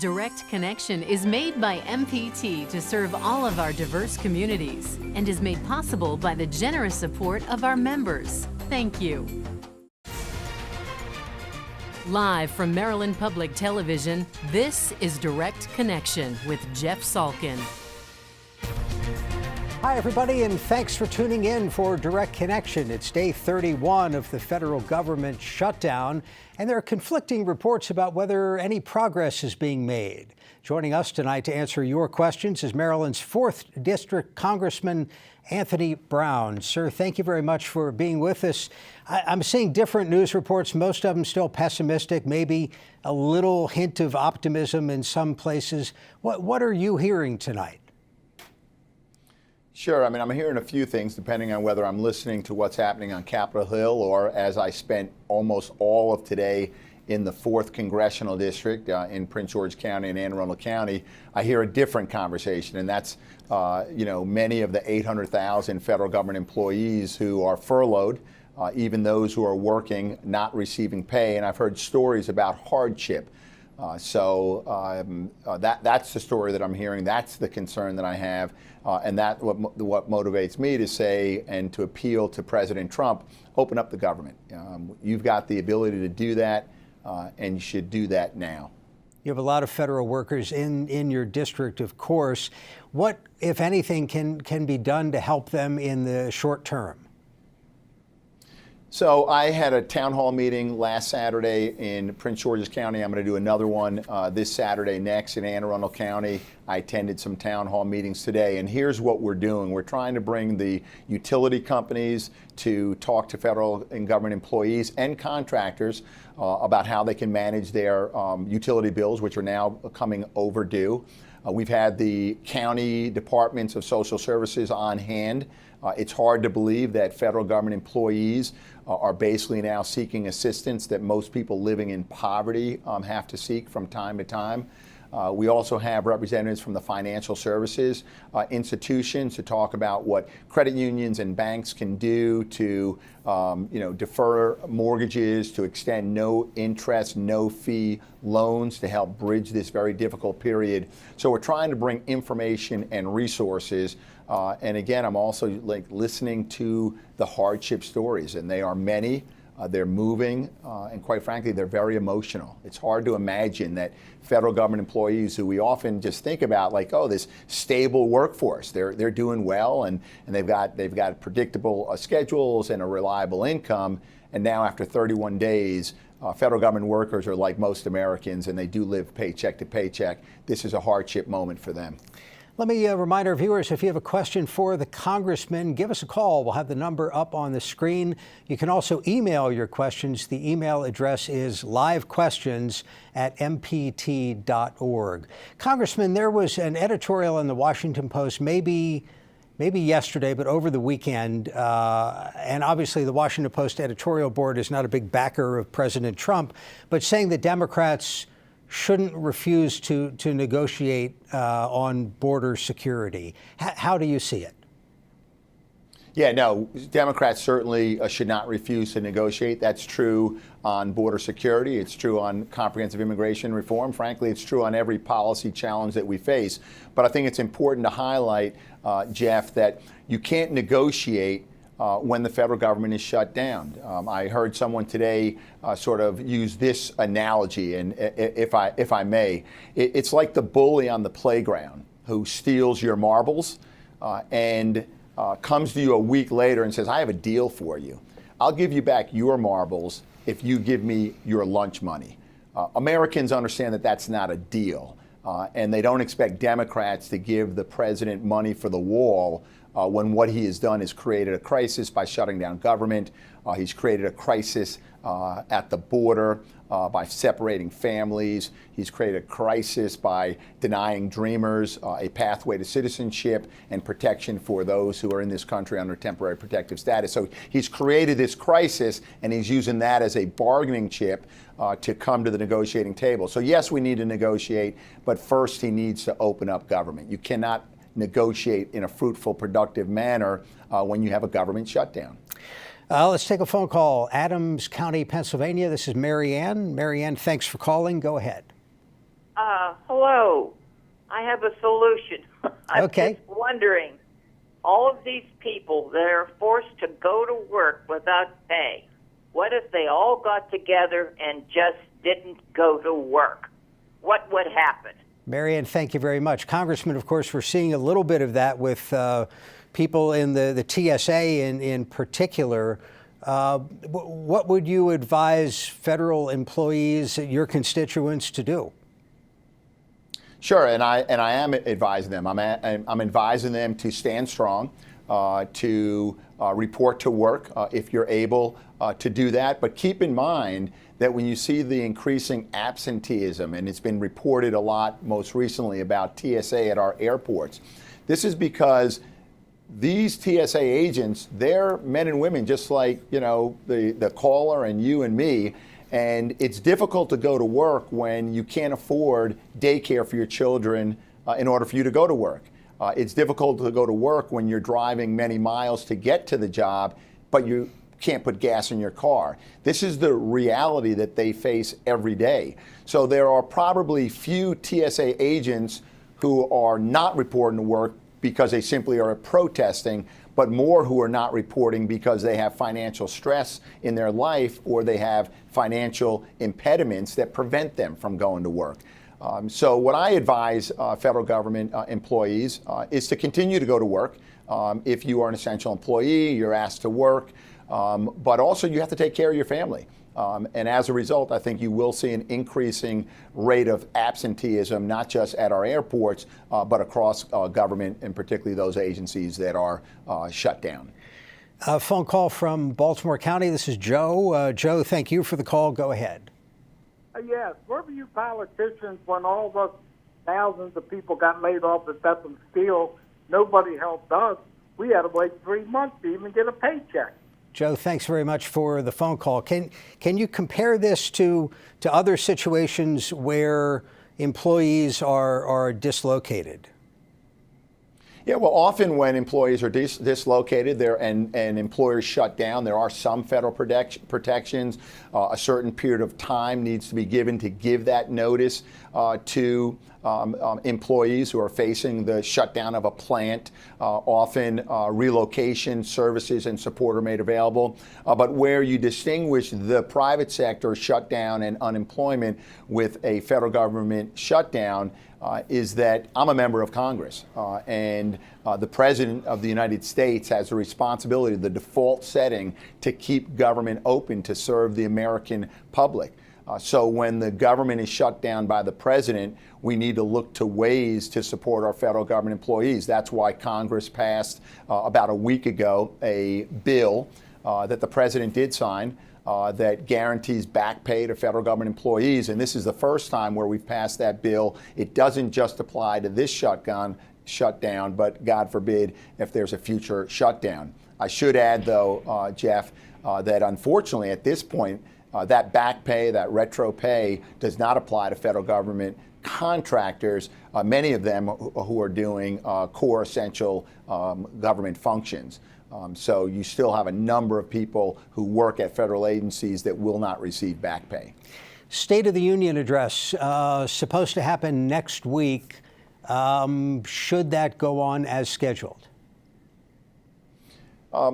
Direct Connection is made by MPT to serve all of our diverse communities and is made possible by the generous support of our members. Thank you. Live from Maryland Public Television, this is Direct Connection with Jeff Salkin. Hi, everybody, and thanks for tuning in for Direct Connection. It's day 31 of the federal government shutdown, and there are conflicting reports about whether any progress is being made. Joining us tonight to answer your questions is Maryland's 4th District Congressman Anthony Brown. Sir, thank you very much for being with us. I'm seeing different news reports, most of them still pessimistic, maybe a little hint of optimism in some places. What are you hearing tonight? Sure. I mean, I'm hearing a few things depending on whether I'm listening to what's happening on Capitol Hill or as I spent almost all of today in the 4th Congressional District in Prince George's County and Anne Arundel County, I hear a different conversation. And that's, many of the 800,000 federal government employees who are furloughed, even those who are working, not receiving pay. And I've heard stories about hardship. That's the story that I'm hearing. That's the concern that I have. And that's what motivates me to say and to appeal to President Trump, open up the government. You've got the ability to do that, and you should do that now. You have a lot of federal workers in your district, of course. What, if anything, can be done to help them in the short term? So I had a town hall meeting last Saturday in Prince George's County. I'm going to do another one this Saturday next in Anne Arundel County. I attended some town hall meetings today, and here's what we're doing. We're trying to bring the utility companies to talk to federal and government employees and contractors about how they can manage their utility bills, which are now coming overdue. We've had the county departments of social services on hand. It's hard to believe that federal government employees are basically now seeking assistance that most people living in poverty have to seek from time to time. We also have representatives from the financial services institutions to talk about what credit unions and banks can do to defer mortgages, to extend no interest, no fee loans to help bridge this very difficult period. So we're trying to bring information and resources. And again, I'm also listening to the hardship stories, and they are many. They're moving, and quite frankly, they're very emotional. It's hard to imagine that federal government employees who we often just think about like, oh, this stable workforce, they're doing well, and they've got predictable schedules and a reliable income. And now after 31 days, federal government workers are like most Americans, and they do live paycheck to paycheck. This is a hardship moment for them. Let me remind our viewers, if you have a question for the congressman, give us a call. We'll have the number up on the screen. You can also email your questions. The email address is livequestions@mpt.org. Congressman, there was an editorial in the Washington Post, maybe yesterday, but over the weekend. And obviously, the Washington Post editorial board is not a big backer of President Trump, but saying that Democrats shouldn't refuse to negotiate on border security. How do you see it? Yeah, no, Democrats certainly should not refuse to negotiate. That's true on border security. It's true on comprehensive immigration reform. Frankly, it's true on every policy challenge that we face. But I think it's important to highlight, Jeff, that you can't negotiate when the federal government is shut down. I heard someone today sort of use this analogy, and if I may, it's like the bully on the playground who steals your marbles and comes to you a week later and says, I have a deal for you. I'll give you back your marbles if you give me your lunch money. Americans understand that that's not a deal, and they don't expect Democrats to give the president money for the wall when what he has done is created a crisis by shutting down government. He's created a crisis at the border by separating families. He's created a crisis by denying dreamers a pathway to citizenship and protection for those who are in this country under temporary protective status. So he's created this crisis, and he's using that as a bargaining chip to come to the negotiating table. So yes, we need to negotiate, but first he needs to open up government. You cannot negotiate in a fruitful, productive manner when you have a government shutdown. Let's take a phone call. Adams County, Pennsylvania. This is Mary Ann. Mary Ann, thanks for calling. Go ahead. Hello. I have a solution. I'm Okay. just wondering, all of these people that are forced to go to work without pay, what if they all got together and just didn't go to work? What would happen? Marianne, thank you very much. Congressman, of course, we're seeing a little bit of that with people in the TSA in particular. What would you advise federal employees, your constituents, to do? Sure, and I am advising them. I'm advising them to stand strong, to report to work if you're able to do that. But keep in mind that when you see the increasing absenteeism, and it's been reported a lot most recently about TSA at our airports, this is because these TSA agents, they're men and women just like, you know, the caller and you and me. And it's difficult to go to work when you can't afford daycare for your children in order for you to go to work. It's difficult to go to work when you're driving many miles to get to the job, but you can't put gas in your car. This is the reality that they face every day. So there are probably few TSA agents who are not reporting to work because they simply are protesting, but more who are not reporting because they have financial stress in their life or they have financial impediments that prevent them from going to work. So what I advise federal government employees is to continue to go to work. If you are an essential employee, you're asked to work, but also you have to take care of your family. And as a result, I think you will see an increasing rate of absenteeism, not just at our airports, but across government, and particularly those agencies that are shut down. A phone call from Baltimore County. This is Joe. Joe, thank you for the call. Go ahead. Yes, where were you politicians when all the thousands of people got laid off at Bethlehem Steel? Nobody helped us. We had to wait 3 months to even get a paycheck. Joe, thanks very much for the phone call. Can you compare this to other situations where employees are dislocated? Yeah, well, often when employees are dislocated and employers shut down, there are some federal protections. A certain period of time needs to be given to give that notice to employees who are facing the shutdown of a plant. Often relocation services and support are made available. But where you distinguish the private sector shutdown and unemployment with a federal government shutdown is that I'm a member of Congress, and the President of the United States has a responsibility, the default setting, to keep government open to serve the American public. So when the government is shut down by the President, we need to look to ways to support our federal government employees. That's why Congress passed about a week ago a bill that the President did sign that guarantees back pay to federal government employees. And this is the first time where we've passed that bill. It doesn't just apply to this shutdown, but God forbid if there's a future shutdown. I should add, though, Jeff, that unfortunately at this point, that back pay, that retro pay, does not apply to federal government contractors, many of them who are doing core essential government functions. So you still have a number of people who work at federal agencies that will not receive back pay. State of the Union address supposed to happen next week. Should that go on as scheduled?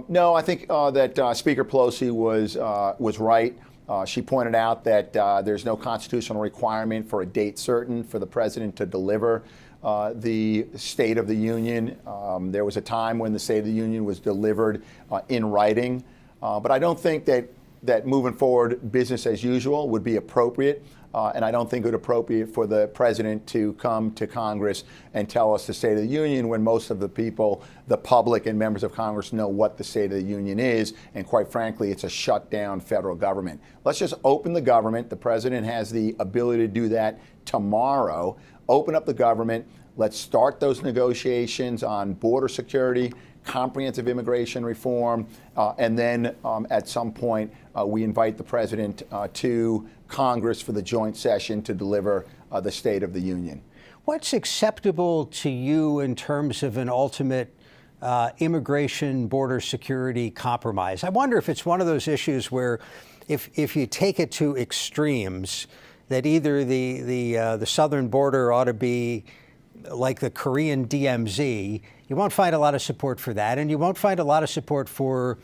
No, I think that Speaker Pelosi was right. She pointed out that there's no constitutional requirement for a date certain for the president to deliver the State of the Union. There was a time when the State of the Union was delivered in writing, but I don't think that moving forward business as usual would be appropriate. And I don't think it would be appropriate for the president to come to Congress and tell us the State of the Union when most of the people, the public and members of Congress, know what the State of the Union is. And quite frankly, it's a shut down federal government. Let's just open the government. The president has the ability to do that tomorrow. Open up the government. Let's start those negotiations on border security, comprehensive immigration reform, and then at some point we invite the president to Congress for the joint session to deliver the State of the Union. What's acceptable to you in terms of an ultimate immigration border security compromise? I wonder if it's one of those issues where if you take it to extremes, that either the southern border ought to be like the Korean DMZ, you won't find a lot of support for that, and you won't find a lot of support for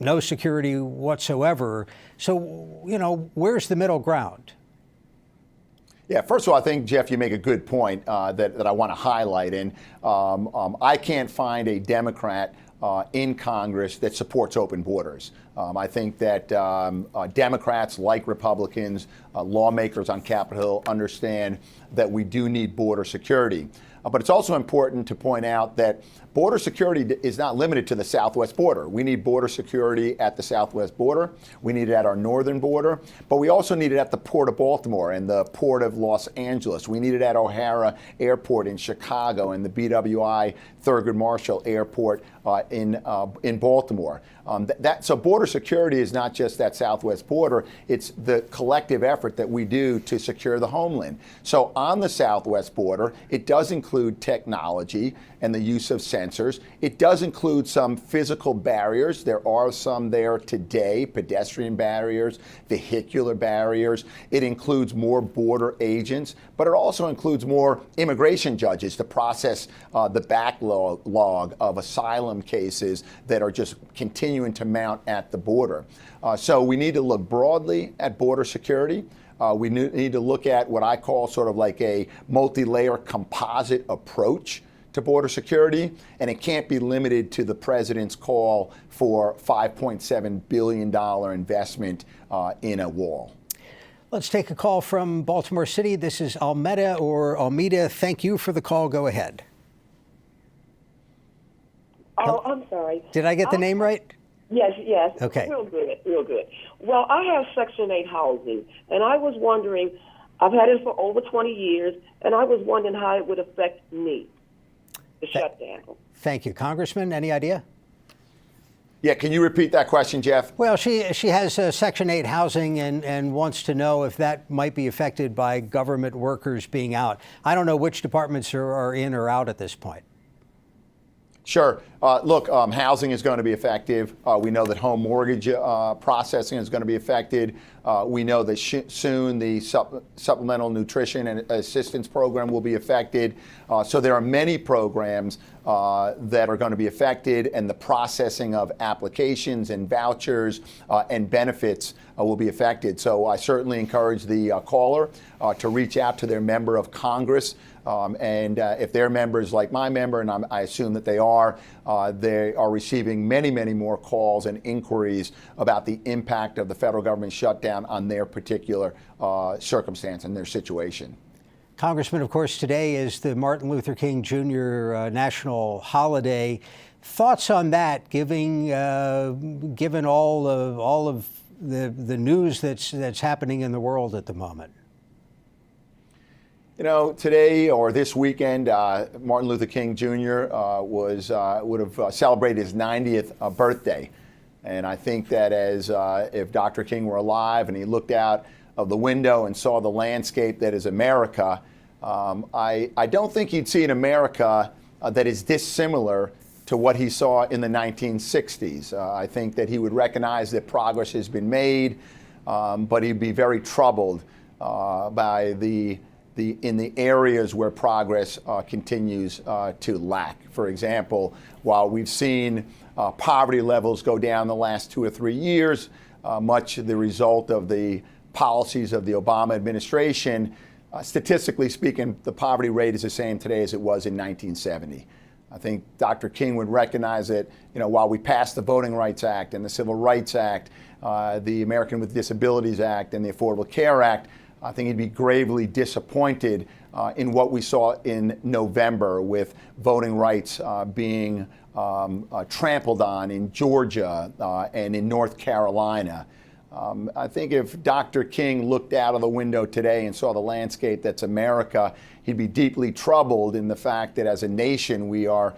no security whatsoever. So, you know, where's the middle ground? Yeah, first of all, I think, Jeff, you make a good point that I want to highlight. And I can't find a Democrat in Congress that supports open borders. I think that Democrats, like Republicans, lawmakers on Capitol Hill, understand that we do need border security. But it's also important to point out that border security is not limited to the southwest border. We need border security at the southwest border. We need it at our northern border. But we also need it at the Port of Baltimore and the Port of Los Angeles. We need it at O'Hara Airport in Chicago and the BWI Thurgood Marshall Airport in Baltimore. So border security is not just that southwest border. It's the collective effort that we do to secure the homeland. So on the southwest border, it does include technology and the use of sensors. It does include some physical barriers. There are some there today, pedestrian barriers, vehicular barriers. It includes more border agents, but it also includes more immigration judges to process the backlog of asylum cases that are just continuing to mount at the border. So we need to look broadly at border security. We need to look at what I call sort of like a multi-layer composite approach to border security, and it can't be limited to the president's call for $5.7 billion investment in a wall. Let's take a call from Baltimore City. This is Almeida. Thank you for the call. Go ahead. Oh, I'm sorry. Did I get the name right? Yes. Okay. Real good. Well, I have Section 8 housing, and I was wondering, I've had it for over 20 years, and I was wondering how it would affect me, the shutdown. Thank you. Congressman, any idea? Yeah, can you repeat that question, Jeff? Well, she has Section 8 housing and wants to know if that might be affected by government workers being out. I don't know which departments are in or out at this point. Sure. Look, housing is going to be effective. We know that home mortgage processing is going to be affected. We know that soon the supplemental nutrition and assistance program will be affected. So there are many programs that are going to be affected, and the processing of applications and vouchers and benefits will be affected. So I certainly encourage the caller to reach out to their member of Congress. And if their members like my member, and I assume that they are receiving many, many more calls and inquiries about the impact of the federal government shutdown on their particular circumstance and their situation. Congressman, of course, today is the Martin Luther King Jr. National Holiday. Thoughts on that, given all of the news that's happening in the world at the moment? You know, today or this weekend, Martin Luther King Jr. would have celebrated his 90th birthday. And I think that if Dr. King were alive and he looked out of the window and saw the landscape that is America, I don't think he'd see an America that is dissimilar to what he saw in the 1960s. I think that he would recognize that progress has been made, but he'd be very troubled by in the areas where progress continues to lack. For example, while we've seen poverty levels go down the last 2 or 3 years, much the result of the policies of the Obama administration, statistically speaking, the poverty rate is the same today as it was in 1970. I think Dr. King would recognize that, while we passed the Voting Rights Act and the Civil Rights Act, the American with Disabilities Act and the Affordable Care Act, I think he'd be gravely disappointed in what we saw in November with voting rights being trampled on in Georgia and in North Carolina. I think if Dr. King looked out of the window today and saw the landscape that's America, he'd be deeply troubled in the fact that as a nation we are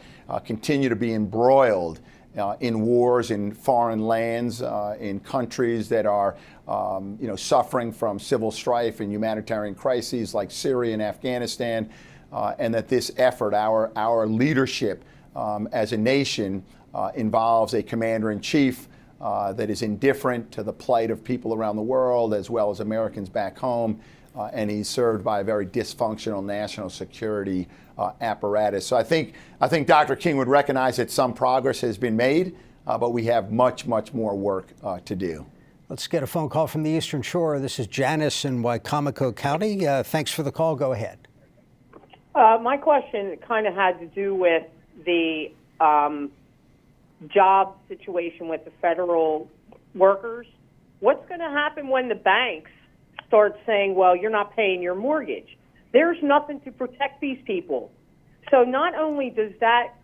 continue to be embroiled in wars in foreign lands, in countries that are suffering from civil strife and humanitarian crises like Syria and Afghanistan, and that this effort, our leadership as a nation, involves a commander-in-chief that is indifferent to the plight of people around the world as well as Americans back home. and he's served by a very dysfunctional national security apparatus. So I think Dr. King would recognize that some progress has been made, but we have much more work to do. Let's get a phone call from the Eastern Shore. This is Janice in Wicomico County. Thanks for the call. Go ahead. My question kind of had to do with the job situation with the federal workers. What's going to happen when the banks start saying, well, you're not paying your mortgage? There's nothing to protect these people. So not only does that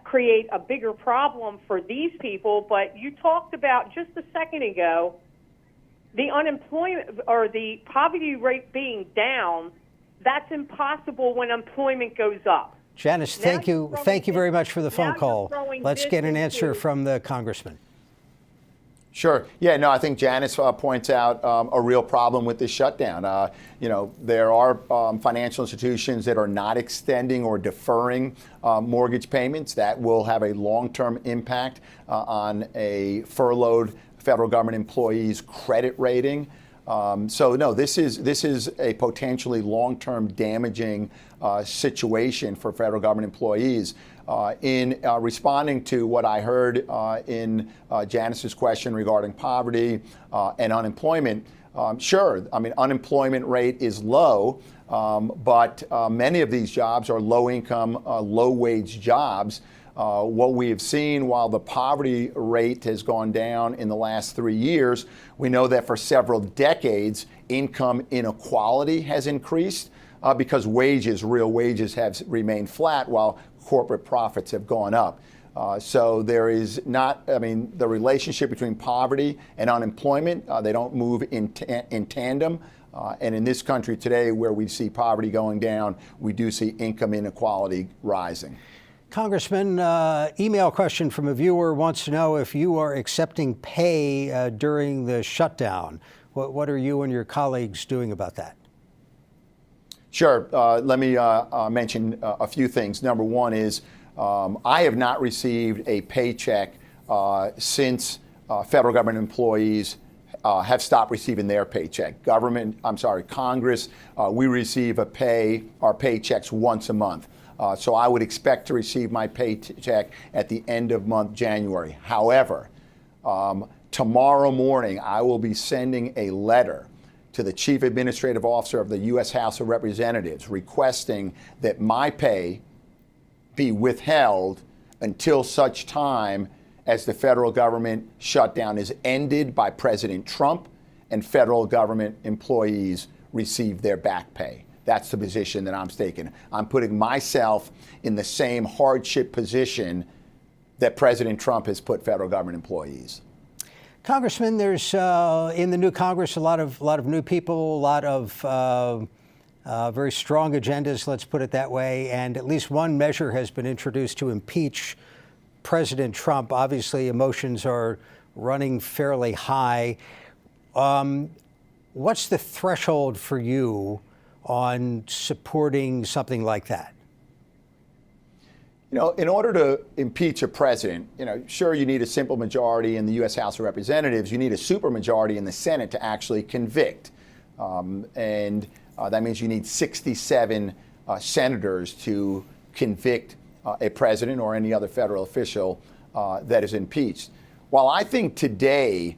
create a bigger problem for these people, but you talked about just a second ago the unemployment or the poverty rate being down. That's impossible when employment goes up. Janice, thank you very much for the phone call. Let's get an answer from the congressman. Sure. Yeah, no, I think Janice points out a real problem with this shutdown. There are financial institutions that are not extending or deferring mortgage payments. That will have a long-term impact on a furloughed federal government employee's credit rating. So no, this is a potentially long-term damaging situation for federal government employees. In responding to what I heard in Janice's question regarding poverty and unemployment, sure, I mean, unemployment rate is low, but many of these jobs are low-income, low-wage jobs. What we have seen while the poverty rate has gone down in the last 3 years, we know that for several decades, income inequality has increased because real wages have remained flat while corporate profits have gone up. So there is not, the relationship between poverty and unemployment, they don't move in tandem. And in this country today, where we see poverty going down, we do see income inequality rising. Congressman, email question from a viewer wants to know if you are accepting pay during the shutdown. What are you and your colleagues doing about that? Sure. Let me mention a few things. Number one is I have not received a paycheck since federal government employees have stopped receiving their paycheck. Congress, we receive our paychecks once a month. So I would expect to receive my paycheck at the end of month January. However, tomorrow morning I will be sending a letter to the Chief Administrative Officer of the U.S. House of Representatives requesting that my pay be withheld until such time as the federal government shutdown is ended by President Trump and federal government employees receive their back pay. That's the position that I'm taking. I'm putting myself in the same hardship position that President Trump has put federal government employees. Congressman, there's in the new Congress a lot of new people, a lot of very strong agendas, let's put it that way, and at least one measure has been introduced to impeach President Trump. Obviously, emotions are running fairly high. What's the threshold for you on supporting something like that? In order to impeach a president, sure, you need a simple majority in the U.S. House of Representatives. You need a supermajority in the Senate to actually convict. And that means you need 67 senators to convict a president or any other federal official that is impeached. While I think today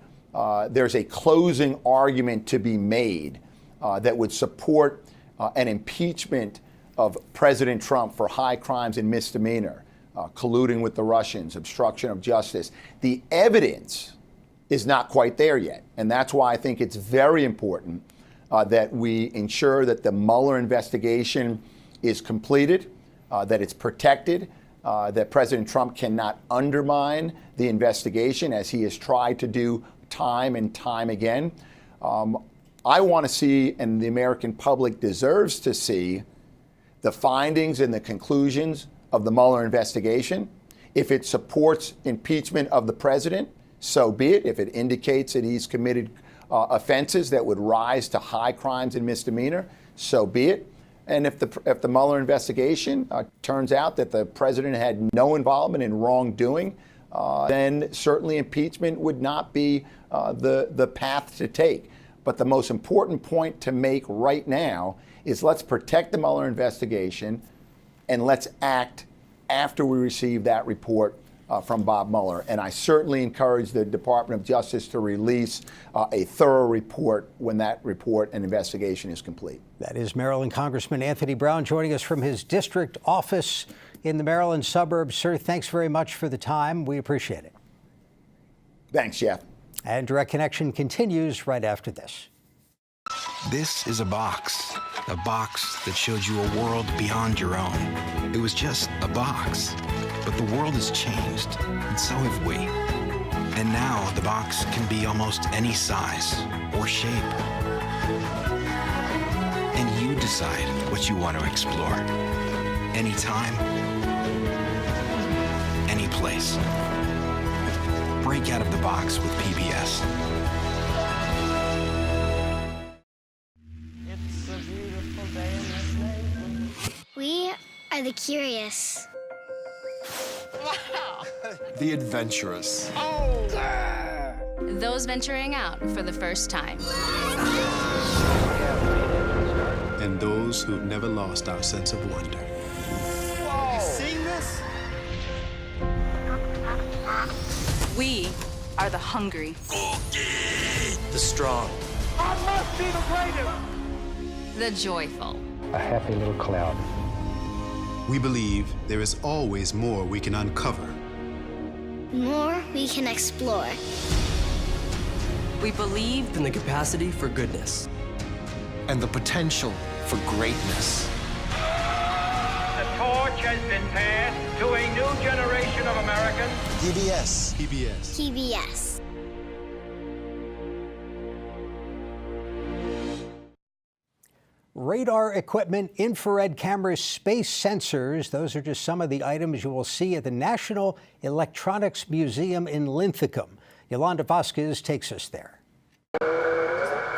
there's a closing argument to be made that would support an impeachment of President Trump for high crimes and misdemeanor, colluding with the Russians, obstruction of justice, the evidence is not quite there yet. And that's why I think it's very important that we ensure that the Mueller investigation is completed, that it's protected, that President Trump cannot undermine the investigation as he has tried to do time and time again. I want to see, and the American public deserves to see, the findings and the conclusions of the Mueller investigation. If it supports impeachment of the president, so be it. If it indicates that he's committed offenses that would rise to high crimes and misdemeanor, so be it. And if the Mueller investigation turns out that the president had no involvement in wrongdoing, then certainly impeachment would not be the path to take. But the most important point to make right now is let's protect the Mueller investigation and let's act after we receive that report from Bob Mueller. And I certainly encourage the Department of Justice to release a thorough report when that report and investigation is complete. That is Maryland Congressman Anthony Brown joining us from his district office in the Maryland suburbs. Sir, thanks very much for the time. We appreciate it. Thanks, Jeff. And Direct Connection continues right after this. This is a box that showed you a world beyond your own. It was just a box, but the world has changed, and so have we. And now the box can be almost any size or shape. And you decide what you want to explore. Anytime, any place. Break out of the box with PBS. It's a beautiful day in this neighborhood. We are the curious. Wow. The adventurous. Oh. Grr. Those venturing out for the first time. And those who've never lost our sense of wonder. Whoa. You seen this? We are the hungry. The strong. I must be the greatest. The joyful. A happy little cloud. We believe there is always more we can uncover. More we can explore. We believe in the capacity for goodness. And the potential for greatness. The torch has been passed to a new generation of Americans. PBS. PBS. PBS. Radar equipment, infrared cameras, space sensors, those are just some of the items you will see at the National Electronics Museum in Linthicum. Yolanda Vasquez takes us there.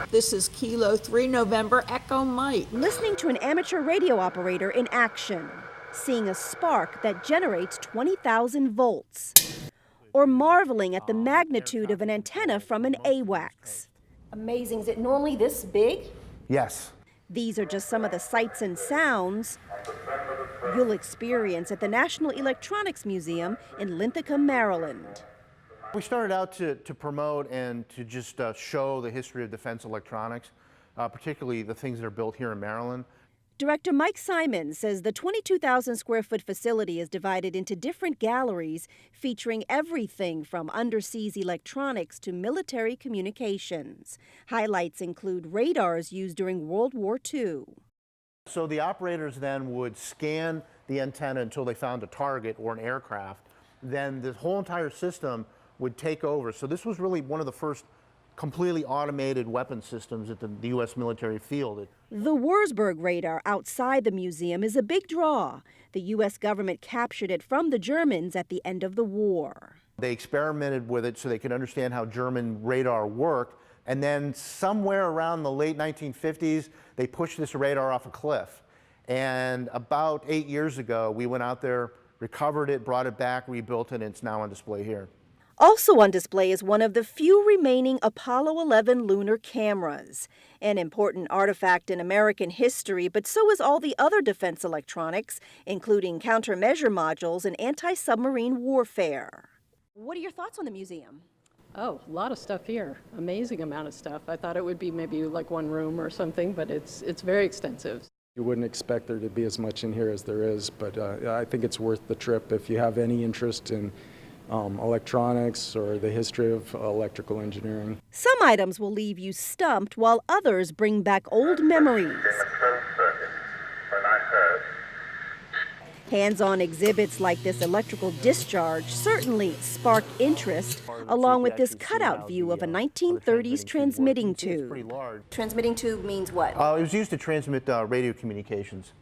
This is Kilo 3 November Echo Mike. Listening to an amateur radio operator in action, seeing a spark that generates 20,000 volts, or marveling at the magnitude of an antenna from an AWACS. Amazing. Is it normally this big? Yes. These are just some of the sights and sounds you'll experience at the National Electronics Museum in Linthicum, Maryland. We started out to promote and to just show the history of defense electronics, particularly the things that are built here in Maryland. Director Mike Simon says the 22,000 square foot facility is divided into different galleries featuring everything from underseas electronics to military communications. Highlights include radars used during World War II. So the operators then would scan the antenna until they found a target or an aircraft. Then the whole entire system would take over. So this was really one of the first completely automated weapon systems at the U.S. military field. The Wurzburg radar outside the museum is a big draw. The U.S. government captured it from the Germans at the end of the war. They experimented with it so they could understand how German radar worked, and then somewhere around the late 1950s, they pushed this radar off a cliff. And about 8 years ago, we went out there, recovered it, brought it back, rebuilt it, and it's now on display here. Also on display is one of the few remaining Apollo 11 lunar cameras, an important artifact in American history, but so is all the other defense electronics, including countermeasure modules and anti-submarine warfare. What are your thoughts on the museum? Oh, a lot of stuff here. Amazing amount of stuff. I thought it would be maybe like one room or something, but it's very extensive. You wouldn't expect there to be as much in here as there is, but I think it's worth the trip if you have any interest in electronics or the history of electrical engineering. Some items will leave you stumped while others bring back old memories. Hands-on exhibits like this electrical discharge certainly spark interest, along with this cutout view of a 1930s transmitting tube. Transmitting tube means what? It was used to transmit radio communications.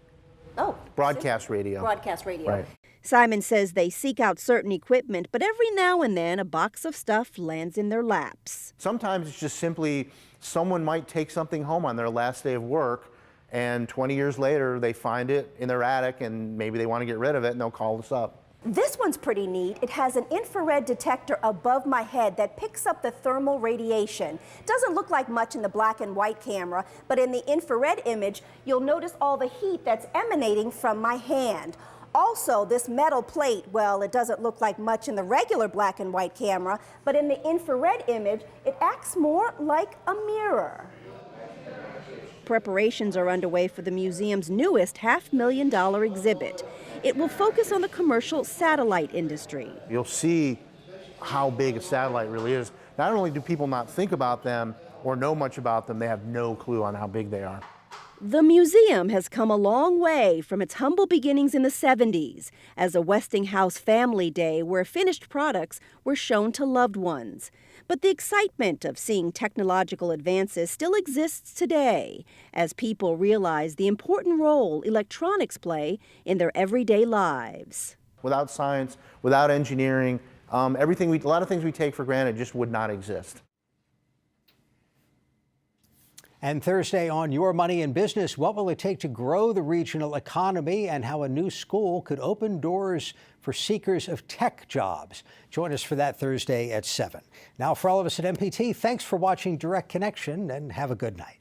Oh. Broadcast radio. Broadcast radio. Right. Simon says they seek out certain equipment, but every now and then a box of stuff lands in their laps. Sometimes it's just simply someone might take something home on their last day of work, and 20 years later they find it in their attic and maybe they want to get rid of it and they'll call us up. This one's pretty neat. It has an infrared detector above my head that picks up the thermal radiation. Doesn't look like much in the black and white camera, but in the infrared image, you'll notice all the heat that's emanating from my hand. Also, this metal plate, well, it doesn't look like much in the regular black and white camera, but in the infrared image, it acts more like a mirror. Preparations are underway for the museum's newest $500,000 exhibit. It will focus on the commercial satellite industry. You'll see how big a satellite really is. Not only do people not think about them or know much about them, they have no clue on how big they are. The museum has come a long way from its humble beginnings in the 70s as a Westinghouse Family Day where finished products were shown to loved ones. But the excitement of seeing technological advances still exists today as people realize the important role electronics play in their everyday lives. Without science, without engineering, a lot of things we take for granted just would not exist. And Thursday on Your Money in Business, what will it take to grow the regional economy and how a new school could open doors for seekers of tech jobs? Join us for that Thursday at 7. Now, for all of us at MPT, thanks for watching Direct Connection and have a good night.